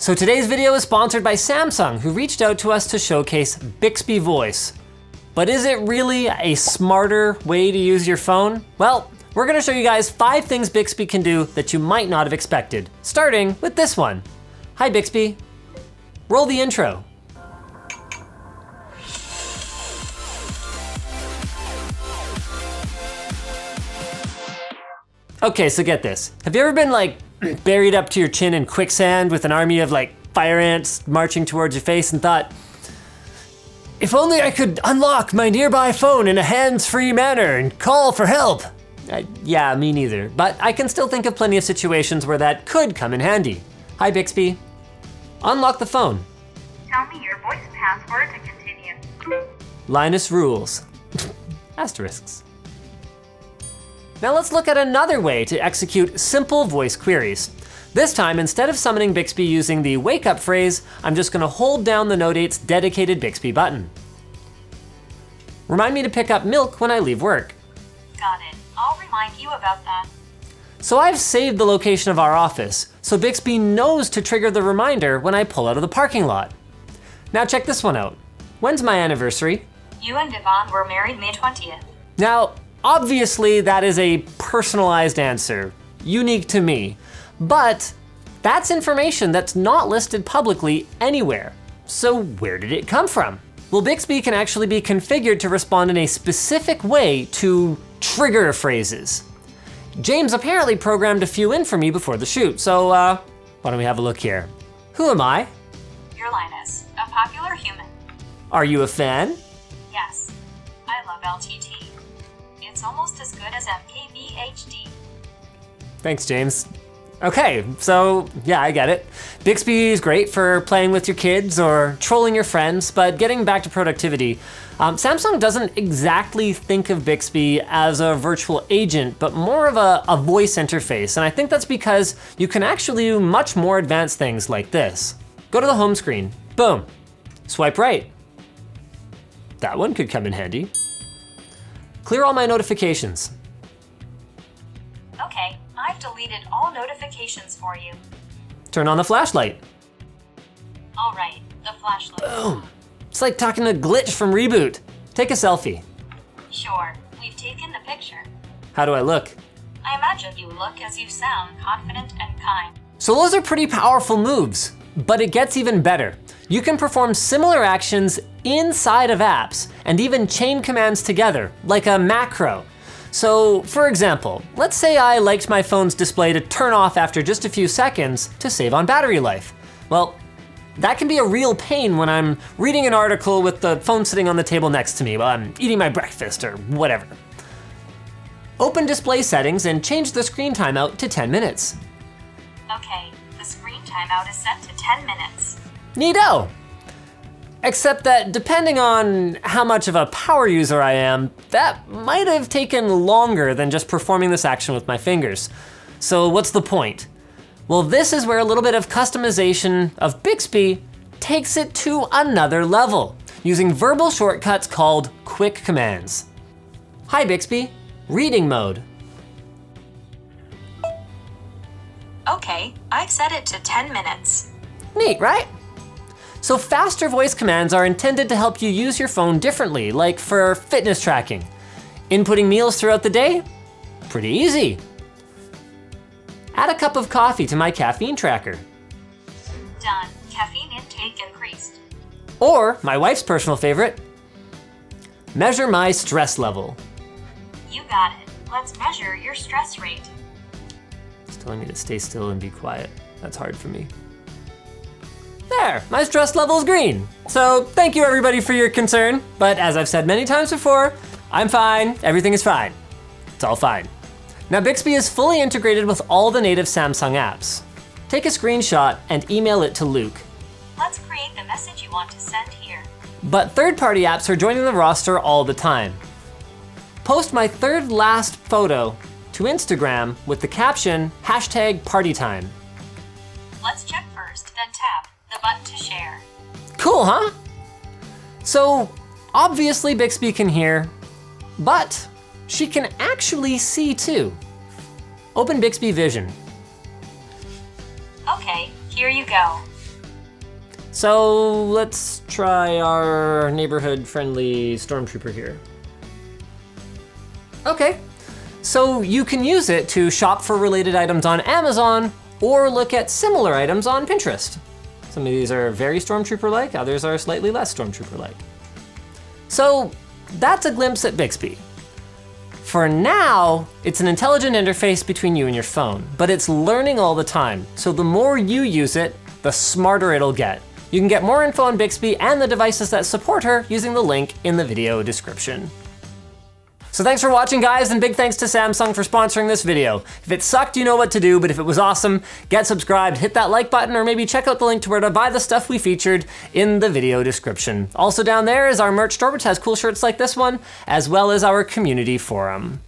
So today's video is sponsored by Samsung, who reached out to us to showcase Bixby Voice. But is it really a smarter way to use your phone? Well, we're gonna show you guys 5 things Bixby can do that you might not have expected, starting with this one. Hi Bixby, roll the intro. Okay, so get this. Have you ever been like buried up to your chin in quicksand with an army of like fire ants marching towards your face and thought, if only I could unlock my nearby phone in a hands-free manner and call for help? Yeah, me neither, but I can still think of plenty of situations where that could come in handy. Hi Bixby, unlock the phone. Tell me your voice password to continue. Linus rules. Asterisks. Now let's look at another way to execute simple voice queries. This time, instead of summoning Bixby using the wake up phrase, I'm just gonna hold down the Note 8's dedicated Bixby button. Remind me to pick up milk when I leave work. Got it. I'll remind you about that. So I've saved the location of our office, so Bixby knows to trigger the reminder when I pull out of the parking lot. Now check this one out. When's my anniversary? You and Devon were married May 20th. Now, obviously that is a personalized answer, unique to me, but that's information that's not listed publicly anywhere. So where did it come from? Well, Bixby can actually be configured to respond in a specific way to trigger phrases. James apparently programmed a few in for me before the shoot, so why don't we have a look here? Who am I? You're Linus, a popular human. Are you a fan? Yes, I love LTT. It's almost as good as MKBHD. Thanks, James. Okay, so yeah, I get it. Bixby is great for playing with your kids or trolling your friends, but getting back to productivity, Samsung doesn't exactly think of Bixby as a virtual agent, but more of a voice interface, and I think that's because you can actually do much more advanced things like this. Go to the home screen, boom, swipe right. That one could come in handy. Clear all my notifications. Okay, I've deleted all notifications for you. Turn on the flashlight. All right, the flashlight. Boom. It's like talking to Glitch from Reboot. Take a selfie. Sure, we've taken the picture. How do I look? I imagine you look as you sound confident and kind. So those are pretty powerful moves, but it gets even better. You can perform similar actions inside of apps and even chain commands together, like a macro. So for example, let's say I liked my phone's display to turn off after just a few seconds to save on battery life. Well, that can be a real pain when I'm reading an article with the phone sitting on the table next to me while I'm eating my breakfast or whatever. Open display settings and change the screen timeout to 10 minutes. Okay, the screen timeout is set to 10 minutes. Neato! Except that depending on how much of a power user I am, that might have taken longer than just performing this action with my fingers. So what's the point? Well, this is where a little bit of customization of Bixby takes it to another level, using verbal shortcuts called quick commands. Hi Bixby, reading mode. Okay, I've set it to 10 minutes. Neat, right? So faster voice commands are intended to help you use your phone differently, like for fitness tracking. Inputting meals throughout the day? Pretty easy. Add a cup of coffee to my caffeine tracker. Done, caffeine intake increased. Or, my wife's personal favorite, measure my stress level. You got it. Let's measure your stress rate. It's telling me to stay still and be quiet. That's hard for me. There, my stress level is green. So thank you everybody for your concern, but as I've said many times before, I'm fine, everything is fine. It's all fine. Now Bixby is fully integrated with all the native Samsung apps. Take a screenshot and email it to Luke. Let's create the message you want to send here. But third-party apps are joining the roster all the time. Post my third last photo to Instagram with the caption, #partytime. Let's check first, then tap the button to share. Cool, huh? So obviously Bixby can hear, but she can actually see too. Open Bixby Vision. Okay, here you go. So let's try our neighborhood friendly stormtrooper here. Okay, so you can use it to shop for related items on Amazon or look at similar items on Pinterest. Some of these are very stormtrooper-like, others are slightly less stormtrooper-like. So that's a glimpse at Bixby. For now, it's an intelligent interface between you and your phone, but it's learning all the time. So the more you use it, the smarter it'll get. You can get more info on Bixby and the devices that support her using the link in the video description. So thanks for watching, guys, and big thanks to Samsung for sponsoring this video. If it sucked, you know what to do, but if it was awesome, get subscribed, hit that like button, or maybe check out the link to where to buy the stuff we featured in the video description. Also down there is our merch store, which has cool shirts like this one, as well as our community forum.